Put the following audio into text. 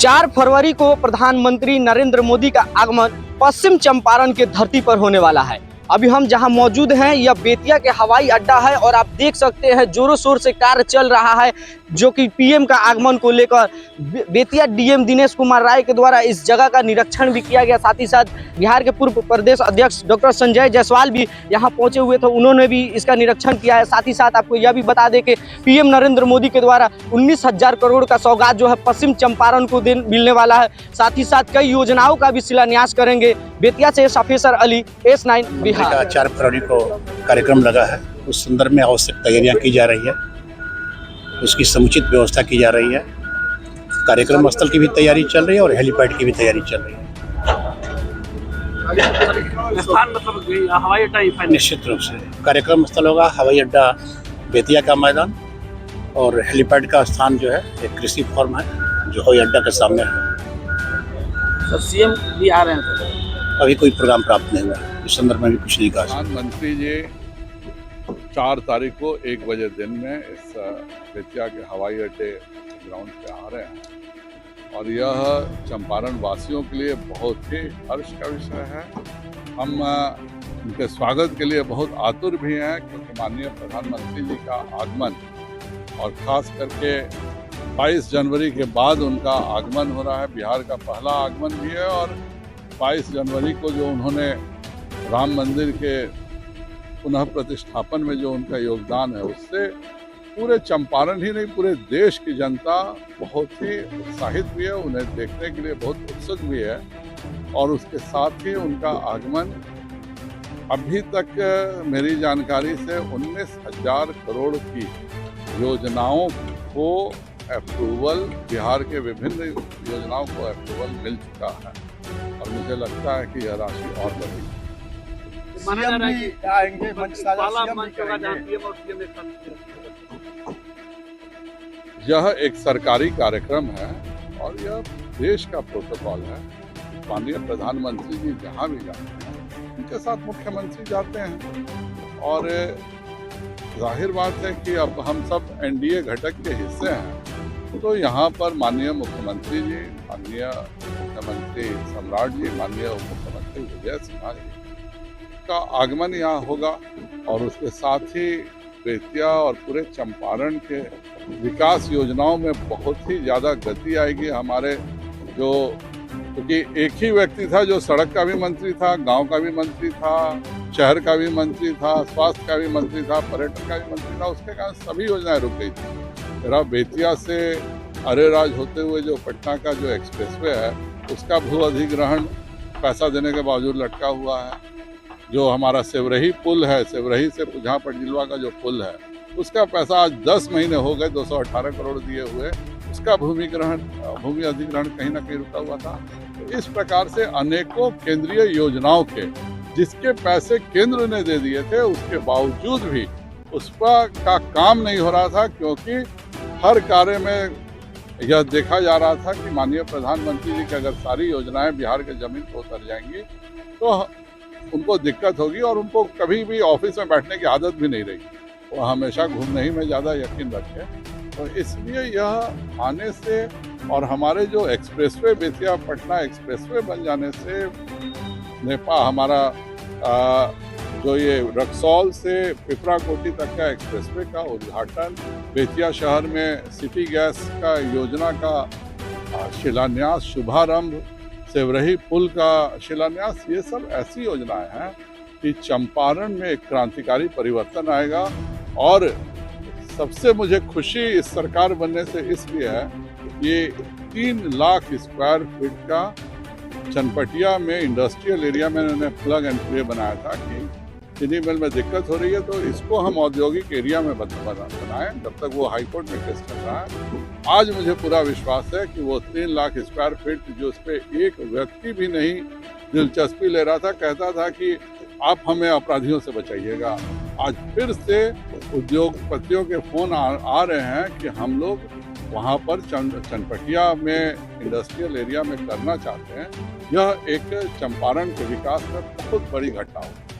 4 फरवरी को प्रधानमंत्री नरेंद्र मोदी का आगमन पश्चिम चंपारण के धरती पर होने वाला है। अभी हम जहां मौजूद हैं यह बेतिया के हवाई अड्डा है और आप देख सकते हैं जोरों शोर से कार्य चल रहा है जो कि पीएम का आगमन को लेकर बेतिया डीएम दिनेश कुमार राय के द्वारा इस जगह का निरीक्षण भी किया गया। साथ ही साथ बिहार के पूर्व प्रदेश अध्यक्ष डॉक्टर संजय जायसवाल भी यहां पहुंचे हुए थे, उन्होंने भी इसका निरीक्षण किया है। साथ ही साथ आपको यह भी बता दें कि पीएम नरेंद्र मोदी के द्वारा 19,000 करोड़ का सौगात जो है पश्चिम चंपारण को मिलने वाला है। साथ ही साथ कई योजनाओं का भी शिलान्यास करेंगे। बेतिया से सफेसर अली, S9 बिहार। 4 फरवरी को कार्यक्रम लगा है, उस संदर्भ में आवश्यक तैयारियां की जा रही है, उसकी समुचित व्यवस्था की जा रही है। कार्यक्रम स्थल की भी तैयारी चल रही है और हेलीपैड की भी तैयारी चल रही है। हवाई अड्डा निश्चित रूप से कार्यक्रम स्थल होगा हवाई अड्डा बेतिया का मैदान, और हेलीपैड का स्थान जो है एक कृषि फॉर्म है जो हवाई अड्डा के सामने है। सीएम भी आ रहे हैं, अभी कोई प्रोग्राम प्राप्त नहीं हुआ, इस संदर्भ में भी कुछ नहीं कहा। प्रधानमंत्री जी 4 तारीख को 1 बजे दिन में इस बेतिया के हवाई अड्डे ग्राउंड पे आ रहे हैं और यह चंपारण वासियों के लिए बहुत ही हर्ष का विषय है। हम उनके स्वागत के लिए बहुत आतुर भी हैं क्योंकि माननीय प्रधानमंत्री जी का आगमन और ख़ास करके 22 जनवरी के बाद उनका आगमन हो रहा है। बिहार का पहला आगमन भी है और 22 जनवरी को जो उन्होंने राम मंदिर के पुनः प्रतिष्ठापन में जो उनका योगदान है उससे पूरे चंपारण ही नहीं पूरे देश की जनता बहुत ही उत्साहित भी है, उन्हें देखने के लिए बहुत उत्सुक भी है। और उसके साथ ही उनका आगमन अभी तक मेरी जानकारी से 19,000 करोड़ की योजनाओं को अप्रूवल, बिहार के विभिन्न योजनाओं को अप्रूवल मिल चुका है और मुझे लगता है कि यह राशि और बढ़ेगी। यह एक सरकारी कार्यक्रम है और यह देश का प्रोटोकॉल है। माननीय प्रधानमंत्री जी जहाँ भी जाते हैं उनके साथ मुख्यमंत्री जाते हैं और जाहिर बात है कि अब हम सब एनडीए घटक के हिस्से हैं, तो यहाँ पर माननीय मुख्यमंत्री जी, माननीय मुख्यमंत्री सम्राट जी, माननीय उप मुख्यमंत्री विजय सिन्हा जी का आगमन यहाँ होगा और उसके साथ ही बेतिया और पूरे चंपारण के विकास योजनाओं में बहुत ही ज़्यादा गति आएगी। हमारे जो क्योंकि एक ही व्यक्ति था जो सड़क का भी मंत्री था, गांव का भी मंत्री था, शहर का भी मंत्री था, स्वास्थ्य का भी मंत्री था, पर्यटन का भी मंत्री था, उसके कारण सभी योजनाएं रुक गई थी। मेरा बेतिया से अरेराज होते हुए जो पटना का जो एक्सप्रेसवे है उसका भू अधिग्रहण पैसा देने के बावजूद लटका हुआ है। जो हमारा सेवरही पुल है, सेवरही से जहाँ पटजिलवा का जो पुल है उसका पैसा आज 10 महीने हो गए 218 करोड़ दिए हुए, उसका भूमि अधिग्रहण कहीं ना कहीं रुका हुआ था। तो इस प्रकार से अनेकों केंद्रीय योजनाओं के जिसके पैसे केंद्र ने दे दिए थे उसके बावजूद भी उस पर का काम नहीं हो रहा था, क्योंकि हर कार्य में यह देखा जा रहा था कि माननीय प्रधानमंत्री जी की अगर सारी योजनाएं बिहार के जमीन पर उतर जाएंगी तो उनको दिक्कत होगी और उनको कभी भी ऑफिस में बैठने की आदत भी नहीं रही, वो हमेशा घूमने ही में ज़्यादा यकीन रखें। तो इसलिए यह आने से और हमारे जो एक्सप्रेसवे बेतिया पटना एक्सप्रेसवे बन जाने से नेपाल हमारा जो ये रक्सौल से पिपराकोटी तक का एक्सप्रेसवे का उद्घाटन, बेतिया शहर में सिटी गैस का योजना का शिलान्यास, शुभारंभ, सेवरही पुल का शिलान्यास, ये सब ऐसी योजनाएं हैं कि चंपारण में एक क्रांतिकारी परिवर्तन आएगा। और सबसे मुझे खुशी इस सरकार बनने से इसलिए है, ये 3 लाख स्क्वायर फीट का चनपटिया में इंडस्ट्रियल एरिया में इन्होंने प्लग एंड प्ले बनाया था कि चीनी मिल में दिक्कत हो रही है तो इसको हम औद्योगिक एरिया में बनाएं, जब तक वो हाई कोर्ट में केस चल रहा है। आज मुझे पूरा विश्वास है कि वो 3 लाख स्क्वायर फीट जो उस पर एक व्यक्ति भी नहीं दिलचस्पी ले रहा था, कहता था कि आप हमें अपराधियों से बचाइएगा, आज फिर से उद्योगपतियों के फोन आ रहे हैं कि हम लोग वहाँ पर चनपटिया में इंडस्ट्रियल एरिया में करना चाहते हैं। यह एक चंपारण के विकास में बहुत बड़ी घटना होगी।